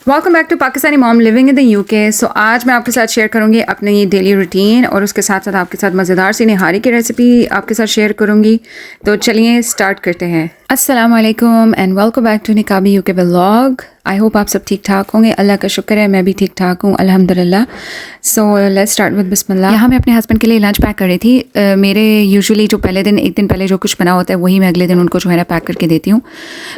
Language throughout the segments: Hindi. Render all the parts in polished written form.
Welcome back to Pakistani mom living in the UK. So आज मैं आपके साथ शेयर करूंगी अपनी डेली रूटीन और उसके साथ साथ आपके साथ मज़ेदार सी निहारी की रेसिपी आपके साथ शेयर करूंगी। तो चलिए स्टार्ट करते हैं। अस्सलाम वालेकुम and welcome back to Niqabi UK vlog. I hope आप सब ठीक ठाक होंगे। अल्लाह का शुक्र है मैं भी ठीक ठाक हूँ अल्हम्दुलिल्लाह। सो लेट्स स्टार्ट विद बिस्मिल्लाह। यहाँ मैं अपने हस्बैंड के लिए लंच पैक कर रही थी। मेरे यूजुअली जो पहले दिन एक दिन पहले जो कुछ बना होता है वही मैं अगले दिन उनको जो है ना पैक करके देती हूँ।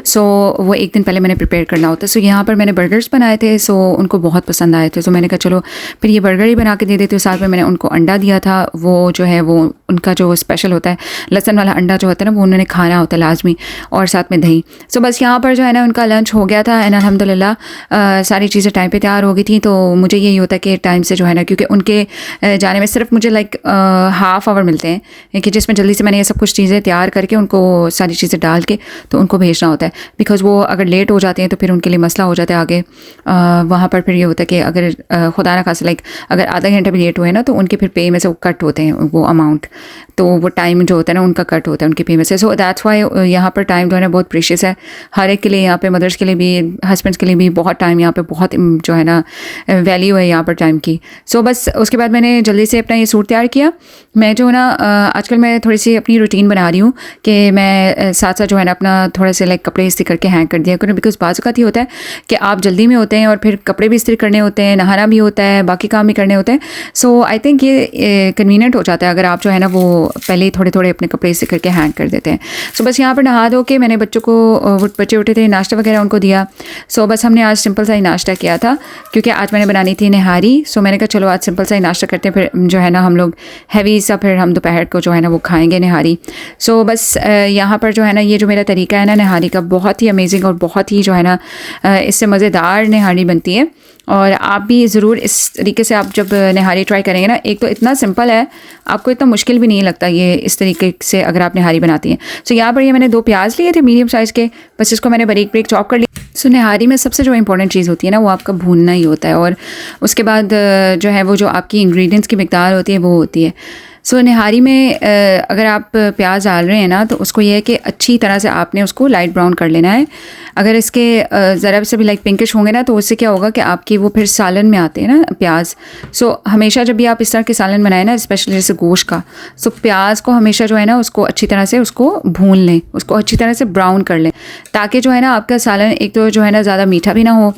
सो वो एक दिन पहले मैंने प्रिपेयर करना होता है। सो यहाँ पर मैंने बर्गर्स बनाए थे। सो उनको बहुत पसंद आए थे। सो मैंने कहा चलो फिर ये बर्गर ही बना के दे देती हूँ। साथ में मैंने उनको अंडा दिया था। वो जो है वो उनका जो स्पेशल होता है लहसुन वाला अंडा जो होता है ना वो उन्होंने खाना होता है लाजमी, और साथ में दही। सो बस यहाँ पर जो है ना उनका लंच हो गया था एंड अल्हम्दुलिल्लाह सारी चीज़ें टाइम पे तैयार हो गई थी। तो मुझे यही होता है कि टाइम से जो है ना, क्योंकि उनके जाने में सिर्फ मुझे लाइक हाफ़ आवर मिलते हैं कि जिसमें जल्दी से मैंने ये सब कुछ चीज़ें तैयार करके उनको सारी चीज़ें डाल के तो उनको भेजना होता है। बिकॉज़ वो अगर लेट हो जाते हैं तो फिर उनके लिए मसला हो जाता है आगे। वहाँ पर फिर ये होता है कि अगर खुदा ना खासा लाइक अगर आधा घंटा भी लेट हुए ना तो उनके फिर पे में से वो कट होते हैं वो अमाउंट, तो वो टाइम जो होता है ना उनका कट होता है उनके पे में से। सो दैट्स वाई यहाँ पर टाइम जो है ना बहुत प्रीशियस है हर एक के लिए। यहाँ पे मदर्स के लिए भी हस्बैंड्स के लिए भी बहुत टाइम यहाँ पे बहुत जो है ना वैल्यू है यहाँ पर टाइम की। सो बस उसके बाद मैंने जल्दी से अपना ये सूट तैयार किया। मैं जो है ना आजकल मैं थोड़ी सी अपनी रूटीन बना रही हूँ कि मैं साथ साथ जो है ना अपना थोड़ा से लाइक कपड़े इस्त्री करके हैंग कर दिया करूँ। बिकॉज बाज़ वक़्त ये होता है कि आप जल्दी में होते हैं और फिर कपड़े भी इस्त्री करने होते हैं, नहाना भी होता है, बाकी काम भी करने होते हैं। सो आई थिंक ये कन्वीनियंट हो जाता है अगर आप जो है ना वो पहले ही थोड़े थोड़े अपने कपड़े इस्त्री करके हैंग कर देते हैं। सो बस यहाँ पर नहा धो के मैंने बच्चों को बच्चे उठे थे नाश्ता वगैरह उनको दिया। सो बस हमने आज सिंपल सा ही नाश्ता किया था क्योंकि आज मैंने बनानी थी निहारी। सो मैंने कहा चलो आज सिंपल सा ही नाश्ता करते हैं, फिर जो है ना हम लोग हैवी सा फिर हम दोपहर को जो है ना वो खाएंगे निहारी। सो बस यहाँ पर जो है ना ये जो मेरा तरीका है ना निहारी का बहुत ही अमेजिंग और बहुत ही जो है ना इससे मज़ेदार निहारी बनती है। और आप भी ज़रूर इस तरीके से आप जब निहारी ट्राई करेंगे ना, एक तो इतना सिंपल है आपको इतना मुश्किल भी नहीं लगता ये इस तरीके से अगर आप निहारी बनाती हैं। सो यहाँ पर ये मैंने 2 प्याज लिए थे मीडियम साइज़ के, बस इसको मैंने बारीक बारीक चॉप कर लिया। सो निहारी में सबसे जो इंपॉर्टेंट चीज़ होती है ना वो आपका भूनना ही होता है, और उसके बाद जो है वो जो आपकी इंग्रेडिएंट्स की मिकदार होती है वो होती है। सो निहारी में अगर आप प्याज डाल रहे हैं ना तो उसको ये है कि अच्छी तरह से आपने उसको लाइट ब्राउन कर लेना है। अगर इसके ज़रा से भी लाइक पिंकिश होंगे ना तो उससे क्या होगा कि आपकी वो फिर सालन में आते हैं ना प्याज। सो हमेशा जब भी आप इस तरह के सालन बनाएं ना, स्पेशली जैसे गोश्त का, सो प्याज को हमेशा जो है ना उसको अच्छी तरह से उसको भून लें, उसको अच्छी तरह से ब्राउन कर लें, ताकि जो है ना आपका सालन एक तो जो है ना ज़्यादा मीठा भी ना हो,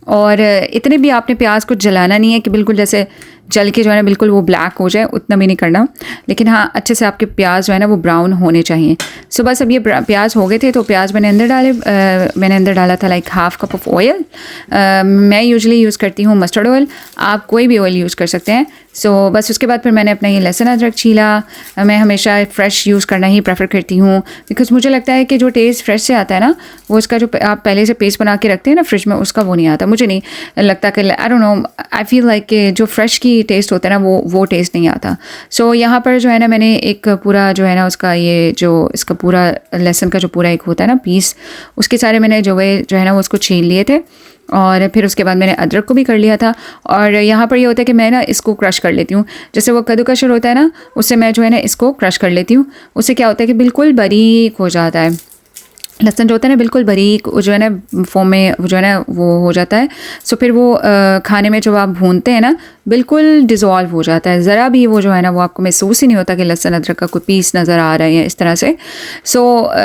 और इतने भी आपने प्याज को जलाना नहीं है कि बिल्कुल जैसे जल के जो है ना बिल्कुल वो ब्लैक हो जाए, उतना भी नहीं करना। लेकिन हाँ अच्छे से आपके प्याज जो है ना वो ब्राउन होने चाहिए। सो बस अब ये प्याज हो गए थे तो प्याज मैंने अंदर डाले। मैंने अंदर डाला था like half cup of oil. मैं यूजुअली यूज़ करती हूँ मस्टर्ड ऑयल, आप कोई भी ऑयल यूज़ कर सकते हैं। सो बस उसके बाद फिर मैंने अपना ये लहसुन अदरक छीला। मैं हमेशा फ़्रेश यूज़ करना ही प्रेफर करती हूँ बिकॉज़ मुझे लगता है कि जो टेस्ट फ्रेश से आता है ना वो उसका जो आप पहले से पेस्ट बना के रखते हैं ना फ्रिज में उसका वो नहीं आता। मुझे नहीं लगता कि I don't know, I feel like कि जो फ्रेश की टेस्ट होता है ना वो टेस्ट नहीं आता। सो यहाँ पर जो है ना मैंने एक पूरा जो है ना उसका ये जो इसका पूरा लहसुन का जो पूरा एक होता है ना पीस, उसके सारे मैंने जो है ना वो उसको छील लिए थे, और फिर उसके बाद मैंने अदरक को भी कर लिया था। और यहाँ पर ये होता है कि मैं ना इसको क्रश कर लेती हूँ, जैसे वो कद्दूकश होता है ना उससे मैं जो है ना इसको क्रश कर लेती हूँ। उससे क्या होता है कि बिल्कुल बारीक हो जाता है लहसुन जो होता है ना, बिल्कुल बारीक जो है ना फोम में जो है ना वो हो जाता है। सो फिर वो खाने में जब आप भूनते हैं ना बिल्कुल डिज़ोल्व हो जाता है, ज़रा भी वो जो है ना वो आपको महसूस ही नहीं होता कि लहसुन अदरक का कोई पीस नज़र आ रहा है इस तरह से। सो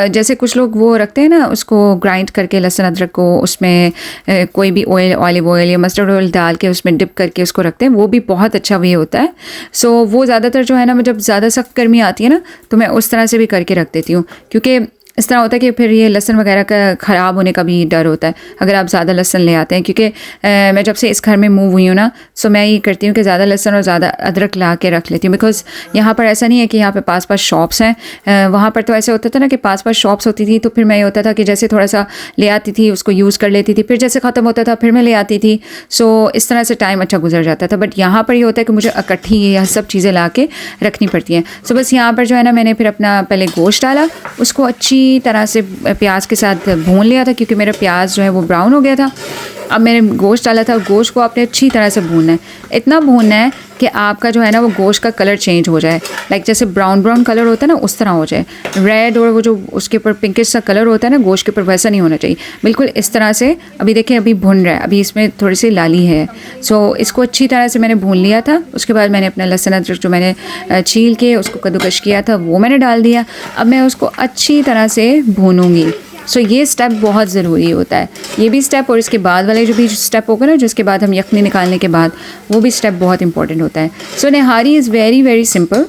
जैसे कुछ लोग वो रखते हैं ना उसको ग्राइंड करके लहसुन अदरक को, उसमें कोई भी ऑयल, ऑलिव ऑयल या मस्टर्ड ऑयल डाल के उसमें डिप करके उसको रखते हैं, वो भी बहुत अच्छा वे होता है। सो वो ज़्यादातर जो है ना जब ज़्यादा सख्त गर्मी आती है ना तो मैं उस तरह से भी करके रख देती हूँ, क्योंकि इस तरह होता है कि फिर ये लहसुन वगैरह का ख़राब होने का भी डर होता है अगर आप ज़्यादा लहसुन ले आते हैं। क्योंकि मैं जब से इस घर में मूव हुई हूँ ना, सो मैं ये करती हूँ कि ज़्यादा लहसुन और ज़्यादा अदरक ला के रख लेती हूँ। बिकॉज़ यहाँ पर ऐसा नहीं है कि यहाँ पे पास पास शॉप्स हैं। वहाँ पर तो ऐसे होता था ना कि पास पास शॉप्स होती थी, तो फिर मैं ये होता था कि जैसे थोड़ा सा ले आती थी उसको यूज़ कर लेती थी, फिर जैसे ख़त्म होता था फिर मैं ले आती थी। सो इस तरह से टाइम अच्छा गुजर जाता था। बट यहाँ पर ये होता है कि मुझे इकट्ठी ये सब चीज़ें ला के रखनी पड़ती हैं। सो बस यहाँ पर जो है ना मैंने फिर अपना पहले गोश्त डाला, उसको अच्छी तरह से प्याज के साथ भून लिया था क्योंकि मेरा प्याज जो है वो ब्राउन हो गया था। अब मैंने गोश्त डाला था, गोश्त को आपने अच्छी तरह से भूनना है, इतना भूनना है कि आपका जो है ना वो गोश्त का कलर चेंज हो जाए, लाइक जैसे ब्राउन ब्राउन कलर होता है ना उस तरह हो जाए। रेड और वो जो उसके ऊपर पिंकिश सा कलर होता है ना गोश्त के ऊपर, वैसा नहीं होना चाहिए, बिल्कुल इस तरह से। अभी देखिए अभी भुन रहा है, अभी इसमें थोड़ी सी लाली है। सो इसको अच्छी तरह से मैंने भून लिया था। उसके बाद मैंने अपना लहसुन अदरक जो मैंने छील के उसको कद्दूकश किया था वो मैंने डाल दिया। अब मैं उसको अच्छी तरह से भूनूंगी। सो ये स्टेप बहुत ज़रूरी होता है, ये भी स्टेप, और इसके बाद वाले जो भी स्टेप होगा ना, जिसके बाद हम यखनी निकालने के बाद, वो भी स्टेप बहुत इंपॉर्टेंट होता है। सो निहारी इज़ वेरी वेरी सिंपल।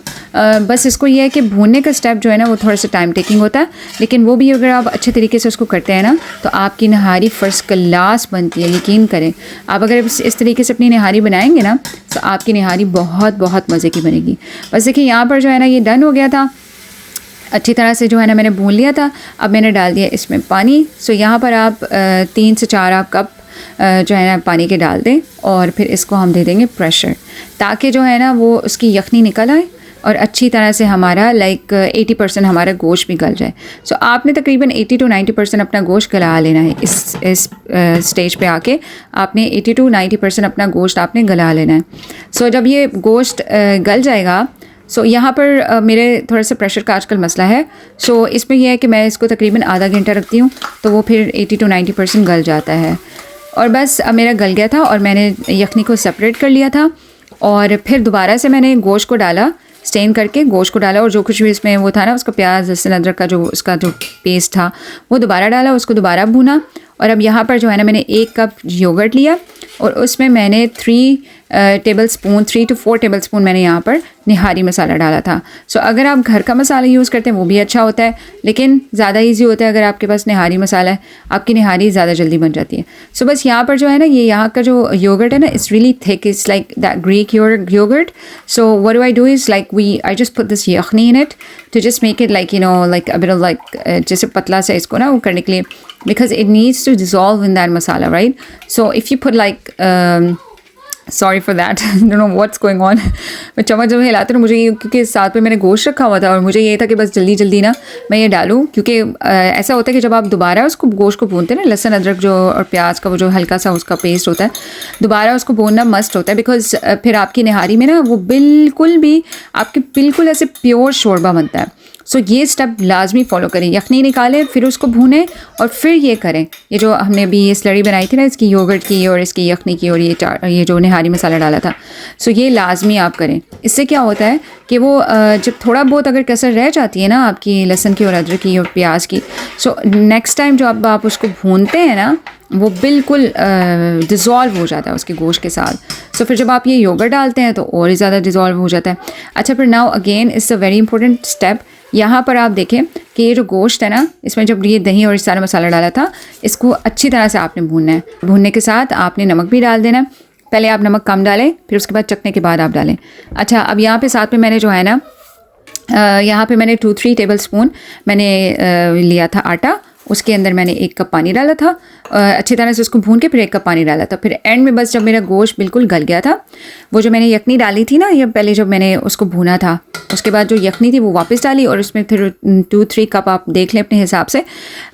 बस इसको ये है कि भूनने का स्टेप जो है ना वो थोड़ा सा टाइम टेकिंग होता है, लेकिन वो भी अगर आप अच्छे तरीके से उसको करते हैं ना तो आपकी निहारी फर्स्ट क्लास बनती है, यकीन करें। आप अगर इस तरीके से अपनी निहारी बनाएंगे ना तो आपकी निहारी बहुत बहुत मज़े की बनेगी। बस देखिए यहाँ पर जो है ना ये डन हो गया था, अच्छी तरह से जो है ना मैंने भून लिया था। अब मैंने डाल दिया इसमें पानी। सो यहाँ पर आप 3 से 4 आप कप जो है ना पानी के डाल दें, और फिर इसको हम दे देंगे प्रेशर, ताकि जो है ना वो उसकी यखनी निकल आए और अच्छी तरह से हमारा 80% हमारा गोश्त भी गल जाए। सो आपने तकरीबन 80 to 90% अपना गोश्त गला लेना है। इस स्टेज पे आके आपने 80 to 90% अपना गोश्त आपने गला लेना है। सो जब ये गोश्त गल जाएगा, सो यहाँ पर मेरे थोड़ा सा प्रेशर का आजकल मसला है। सो इसमें यह है कि मैं इसको तकरीबन आधा घंटा रखती हूँ, तो वो फिर 80 to 90% गल जाता है। और बस अब मेरा गल गया था और मैंने यखनी को सेपरेट कर लिया था, और फिर दोबारा से मैंने गोश्त को डाला, स्टेन करके गोश्त को डाला, और जो कुछ भी इसमें वो था ना उसका प्याज लहसुन अदरक का जो उसका जो पेस्ट था वो दोबारा डाला, उसको दोबारा भूना। और अब यहाँ पर जो है ना मैंने 1 कप योगर्ट लिया और उसमें मैंने 3 to 4 टेबल स्पून मैंने यहाँ पर निहारी मसाला डाला था। सो अगर आप घर का मसाला यूज़ करते हैं वो भी अच्छा होता है, लेकिन ज़्यादा इजी होता है अगर आपके पास निहारी मसाला है, आपकी निहारी ज़्यादा जल्दी बन जाती है। सो बस यहाँ पर जो है ना ये यहाँ का जो योगर्ट है ना, it's really thick, it's like that Greek yogurt. So what do I do is like I just put this yakhni in it to just make it like like a bit of like जैसे पतला सा इसको ना वो करने के लिए, because it needs to dissolve in that masala, right? So if you put like sorry for that, I don't know what's going on. मैं चम्मच जब हिलाती हूँ मुझे ये, क्योंकि साथ में मैंने गोश्त रखा हुआ था और मुझे ये था कि बस जल्दी जल्दी ना मैं ये डालूँ, क्योंकि ऐसा होता है कि जब आप दोबारा उसको गोश्त को भूनते हैं ना, लहसुन अदरक जो और प्याज का वो जो हल्का सा उसका पेस्ट होता है, दोबारा उसको भूनना मस्ट होता है, बिकॉज फिर आपकी निहारी में ना वो बिल्कुल भी आपके बिल्कुल ऐसे प्योर शोरबा बनता है। सो ये स्टेप लाजमी फॉलो करें, यखनी निकालें, फिर उसको भूनें और फिर ये करें। ये जो हमने अभी ये स्लरी बनाई थी ना, इसकी योगर्ट की और इसकी यखनी की और ये जो निहारी मसाला डाला था, सो ये लाजमी आप करें। इससे क्या होता है कि वो जब थोड़ा बहुत अगर कसर रह जाती है ना आपकी लहसुन की और अदरक की और प्याज की, सो नेक्स्ट टाइम जो अब आप उसको भूनते हैं ना वो बिल्कुल डिज़ोल्व हो जाता है उसके गोश्त के साथ। सो फिर जब आप ये योगर्ट डालते हैं तो और ही ज़्यादा डिज़ोल्व हो जाता है। अच्छा, फिर now again it's a very important step. यहाँ पर आप देखें कि ये जो गोश्त है ना, इसमें जब ये दही और सारा मसाला डाला था, इसको अच्छी तरह से आपने भूनना है। भूनने के साथ आपने नमक भी डाल देना। पहले आप नमक कम डालें, फिर उसके बाद चखने के बाद आप डालें। अच्छा, अब यहाँ पे साथ में मैंने जो है ना यहाँ पे मैंने 2-3 टेबल स्पून मैंने लिया था आटा, उसके अंदर मैंने 1 कप पानी डाला था, अच्छी तरह से उसको भून के फिर 1 कप पानी डाला था। फिर एंड में बस जब मेरा गोश्त बिल्कुल गल गया था, वो जो मैंने यखनी डाली थी ना, ये पहले जब मैंने उसको भूना था, उसके बाद जो यखनी थी वो वापस डाली और उसमें फिर 2-3 कप आप देख लें अपने हिसाब से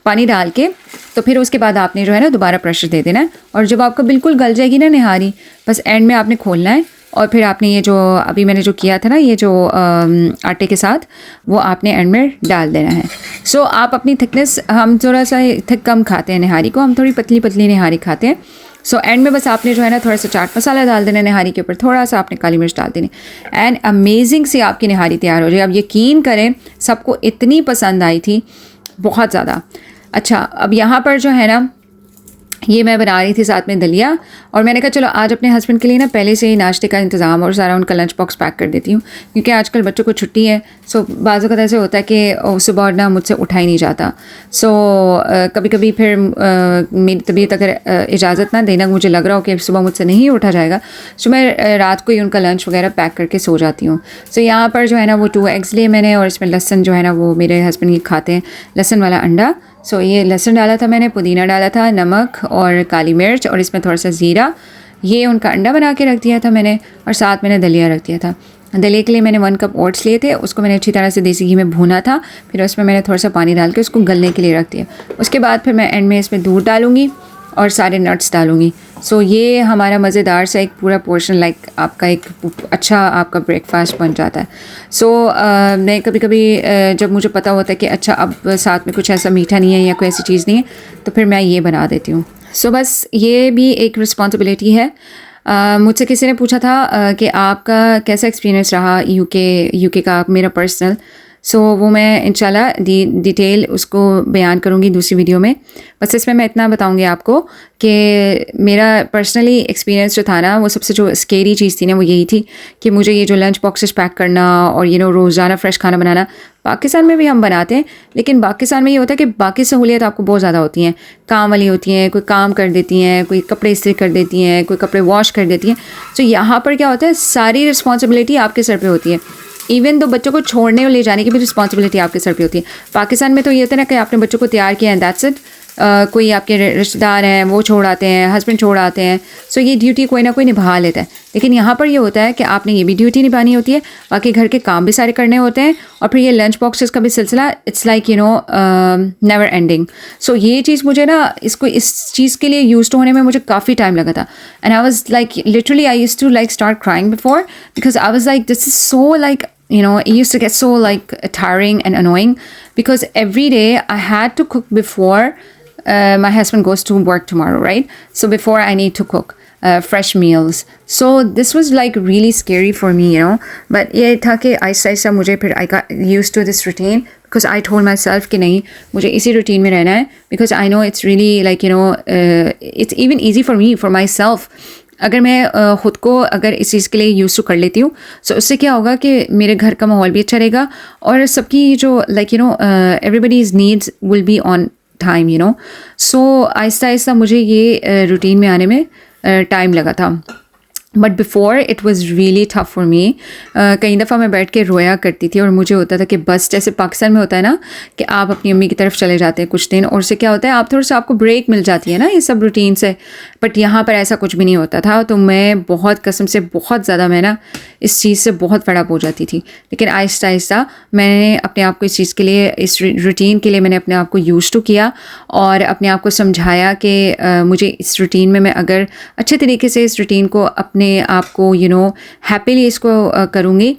पानी डाल के, तो फिर उसके बाद आपने जो है ना दोबारा प्रेशर दे देना है। और जब आपका बिल्कुल गल जाएगी ना निहारी, बस एंड में आपने खोलना है और फिर आपने ये जो अभी मैंने जो किया था ना ये जो आटे के साथ, वो आपने एंड में डाल देना है। सो आप अपनी थिकनेस, हम थोड़ा सा थिक कम खाते हैं निहारी को, हम थोड़ी पतली पतली निहारी खाते हैं। सो एंड में बस आपने जो है ना थोड़ा सा चाट मसाला डाल देना निहारी के ऊपर, थोड़ा सा आपने काली मिर्च डाल देनी, एंड अमेजिंग सी आपकी निहारी तैयार हो जाए। अब यकीन करें सबको इतनी पसंद आई थी, बहुत ज़्यादा। अच्छा, अब यहाँ पर जो है ना ये मैं बना रही थी साथ में दलिया, और मैंने कहा चलो आज अपने हस्बैंड के लिए ना पहले से ही नाश्ते का इंतज़ाम और सारा उनका लंच बॉक्स पैक कर देती हूँ, क्योंकि आजकल बच्चों को छुट्टी है। सो बाज़ वक़्त ऐसे होता है कि सुबह ना मुझसे उठा ही नहीं जाता। सो कभी कभी फिर मेरी तबीयत अगर इजाज़त ना देना, मुझे लग रहा हो कि सुबह मुझसे नहीं उठा जाएगा, सो मैं रात को ही उनका लंच वगैरह पैक करके सो जाती हूँ। सो यहाँ पर जो है ना वो 2 एग्स लिए मैंने, और इसमें लहसुन जो है ना वो मेरे हस्बैंड ये खाते हैं, लहसुन वाला अंडा। सो ये लहसुन डाला था मैंने, पुदीना डाला था, नमक और काली मिर्च और इसमें थोड़ा सा ज़ीरा, ये उनका अंडा बना के रख दिया था मैंने, और साथ मैंने दलिया रख दिया था। दलिया के लिए मैंने 1 कप ओट्स लिए थे, उसको मैंने अच्छी तरह से देसी घी में भूना था, फिर उसमें मैंने थोड़ा सा पानी डाल के उसको गलने के लिए रख दिया। उसके बाद फिर मैं एंड में इसमें दूध डालूँगी और सारे नट्स डालूँगी। सो ये हमारा मज़ेदार सा एक पूरा पोर्शन लाइक आपका एक अच्छा आपका ब्रेकफास्ट बन जाता है। सो मैं कभी कभी जब मुझे पता होता है कि अच्छा अब साथ में कुछ ऐसा मीठा नहीं है या कोई ऐसी चीज़ नहीं है, तो फिर मैं ये बना देती हूँ। सो बस ये भी एक रिस्पॉन्सिबिलिटी है। मुझसे किसी ने पूछा था कि आपका कैसा एक्सपीरियंस रहा यूके का, मेरा पर्सनल। सो वो मैं इंशाल्लाह डिटेल उसको बयान करूँगी दूसरी वीडियो में। बस इसमें मैं इतना बताऊँगी आपको कि मेरा पर्सनली एक्सपीरियंस जो था ना, वो सबसे जो स्केरी चीज़ थी ना वो यही थी कि मुझे ये जो लंच बॉक्सेस पैक करना और रोज़ाना फ्रेश खाना बनाना, पाकिस्तान में भी हम बनाते हैं, लेकिन पाकिस्तान में ये होता है कि बाकी सहूलियत आपको बहुत ज़्यादा होती हैं, काम वाली होती हैं, कोई काम कर देती हैं, कोई कपड़े इस्त्री कर देती हैं, कोई कपड़े वॉश कर देती हैं। तो यहाँ पर क्या होता है, सारी रिस्पॉन्सिबिलिटी आपके सर पे होती है। इवन तो बच्चों को छोड़ने और ले जाने की भी रिस्पॉन्सिबिलिटी आपके सर पे होती है। पाकिस्तान में तो ये होता है ना कि आपने बच्चों को तैयार किया है, दैट्स इट। कोई आपके रिश्तेदार हैं वो छोड़ आते हैं, हस्बैंड छोड़ आते हैं, सो ये ड्यूटी कोई ना कोई निभा लेता है। लेकिन यहाँ पर ये होता है कि आपने ये भी ड्यूटी निभानी होती है, बाकी घर के काम भी सारे करने होते हैं, और फिर ये लंच बॉक्सेस का भी सिलसिला, इट्स लाइक नेवर एंडिंग। सो ये चीज़ मुझे ना इस चीज़ के लिए यूज टू होने में मुझे काफ़ी टाइम लगा था। And I was like literally I used to like start crying before, because I was like this is so like it used to get so like tiring and annoying, because every day I had to cook before my husband goes to work tomorrow, right? So before I need to cook fresh meals. So this was like really scary for me, but ये था कि आहिस्ता आहिस्ता मुझे फिर I got used to this routine, because I told myself कि नहीं, मुझे इसी routine में रहना है, because I know it's really like it's even easy for me, for myself. अगर मैं ख़ुद को अगर इस चीज़ के लिए यूज़ टू कर लेती हूँ, सो उससे क्या होगा कि मेरे घर का माहौल भी अच्छा रहेगा, और सबकी जो like everybody's needs will be on time. So आहिस्ता आहिस्ता मुझे ये रूटीन में आने में टाइम लगा था। But before it was really tough for me. कई दफ़ा मैं बैठ के रोया करती थी, और मुझे होता था कि बस जैसे पाकिस्तान में होता है ना कि आप अपनी अम्मी की तरफ चले जाते हैं कुछ दिन, और उससे क्या होता है आप थोड़ा सा आपको ब्रेक मिल जाती है ना ये सब रूटीन से। बट यहाँ पर ऐसा कुछ भी नहीं होता था, तो मैं बहुत कसम से बहुत ज़्यादा मैं ना इस चीज़ से बहुत फड़ा हो जाती थी। लेकिन आहिस्ता आहिस्ता मैंने अपने आप को इस चीज़ के लिए, इस रूटीन के लिए मैंने अपने आप को यूज़ टू किया, और अपने आप को समझाया कि मुझे इस रूटीन में मैं अगर अच्छे तरीके से इस रूटीन को अपने आप को हैप्पीली इसको करूँगी,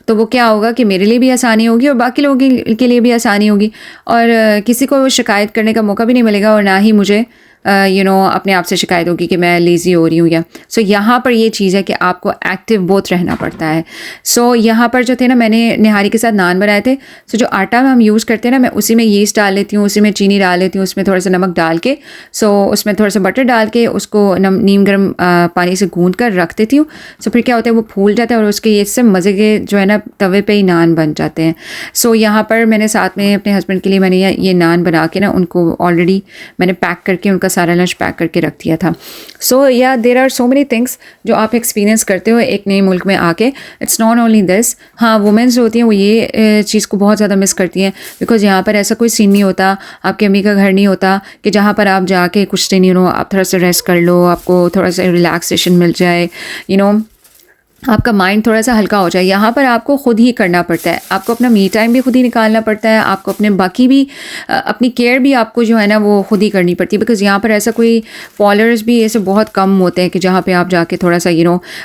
तो वो क्या होगा कि मेरे लिए भी आसानी होगी और बाकी लोगों के लिए भी आसानी होगी, और किसी को शिकायत करने का मौका भी नहीं मिलेगा, और ना ही मुझे अपने आप से शिकायत होगी कि मैं लेज़ी हो रही हूँ या। सो यहाँ पर ये चीज़ है कि आपको एक्टिव बहुत रहना पड़ता है। सो यहाँ पर जो थे ना, मैंने निहारी के साथ नान बनाए थे। सो जो आटा हम यूज़ करते हैं ना, मैं उसी में यीस्ट डाल लेती हूँ, उसी में चीनी डाल लेती हूँ, उसमें थोड़ा सा नमक डाल के, सो उसमें थोड़ा सा बटर डाल के उसको नीम गर्म पानी से गूँध कर रख देती हूँ। सो फिर क्या होता है, वो फूल जाता है, और उसके ये सब मज़े के जो है ना तवे पे ही नान बन जाते हैं। सो यहाँ पर मैंने साथ में अपने हस्बैंड के लिए मैंने ये नान बना के ना उनको ऑलरेडी मैंने पैक करके उनका सारा लंच पैक करके रख दिया था। So yeah there are so many things जो आप एक्सपीरियंस करते हो एक नए मुल्क में आके। It's not only this. हाँ, वुमेन्स जो होती हैं वो ये चीज़ को बहुत ज़्यादा मिस करती हैं, बिकॉज यहाँ पर ऐसा कोई सीन नहीं होता, आपके अम्मी का घर नहीं होता कि जहाँ पर आप जाके कुछ दिन आप थोड़ा सा रेस्ट कर लो, आपको थोड़ा सा रिलैक्सेशन मिल जाए, आपका माइंड थोड़ा सा हल्का हो जाए। यहाँ पर आपको ख़ुद ही करना पड़ता है, आपको अपना मी टाइम भी खुद ही निकालना पड़ता है, आपको अपने बाकी भी अपनी केयर भी आपको जो है ना वो खुद ही करनी पड़ती है, बिकॉज़ यहाँ पर ऐसा कोई पार्लर्स भी ऐसे बहुत कम होते हैं कि जहाँ पे आप जाके थोड़ा सा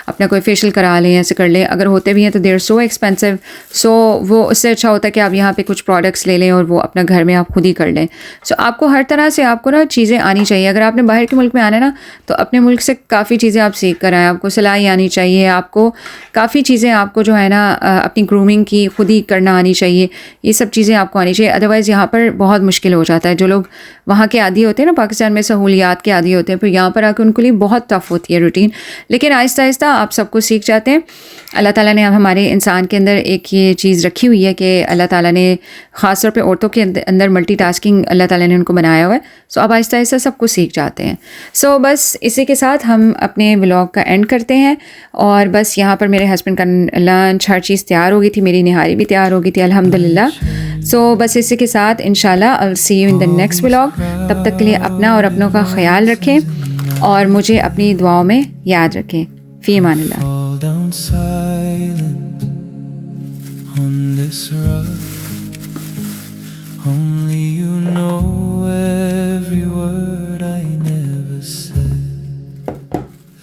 अपना कोई फेशियल करा लें, ऐसे कर लें। अगर होते भी हैं तो देर सो एक्सपेंसिव। सो वो उससे अच्छा होता है कि आप यहाँ पर कुछ प्रोडक्ट्स ले लें और वो अपना घर में आप खुद ही कर लें। सो आपको हर तरह से आपको ना चीज़ें आनी चाहिए। अगर आपने बाहर के मुल्क में आना है ना, तो अपने मुल्क से काफ़ी चीज़ें आप सीख कर आएँ। आपको सिलाई आनी चाहिए, आपको काफ़ी चीज़ें आपको जो है ना अपनी ग्रूमिंग की खुद ही करना आनी चाहिए। ये सब चीज़ें आपको आनी चाहिए, अदरवाइज़ यहाँ पर बहुत मुश्किल हो जाता है। जो लोग वहाँ के आदी होते हैं ना, पाकिस्तान में सहूलियात के आदी होते हैं, फिर यहाँ पर आकर उनके लिए बहुत टफ होती है रूटीन। लेकिन आहिस्ता आहिस्ता आप सबको सीख जाते हैं। अल्लाह ताला ने हमारे इंसान के अंदर एक ये चीज़ रखी हुई है कि अल्लाह ताला ने ख़ास तौर पे औरतों के अंदर मल्टीटास्किंग अल्लाह ताला ने उनको बनाया हुआ है। सो अब आहिस्ता आहिस्ता सब कुछ सीख जाते हैं। सो बस इसी के साथ हम अपने व्लॉग का एंड करते हैं, और बस यहाँ पर मेरे हस्बैंड का लंच हर चीज़ तैयार हो गई थी, मेरी निहारी भी तैयार हो गई थी अल्हम्दुलिल्लाह। सो बस इसी के साथ इंशाल्लाह I will see you in the next vlog. तब तक के लिए अपना और अपनों का ख्याल रखें और मुझे अपनी दुआओं में याद रखें। फ़ी अमानिल्लाह। Only you know every word I never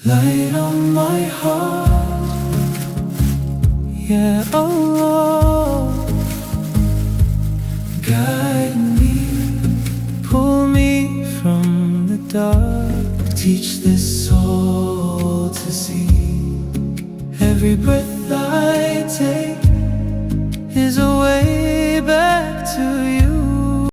light on my heart. Yeah, Allah, guide me, pull me from the dark. Teach this soul to see every breath I take.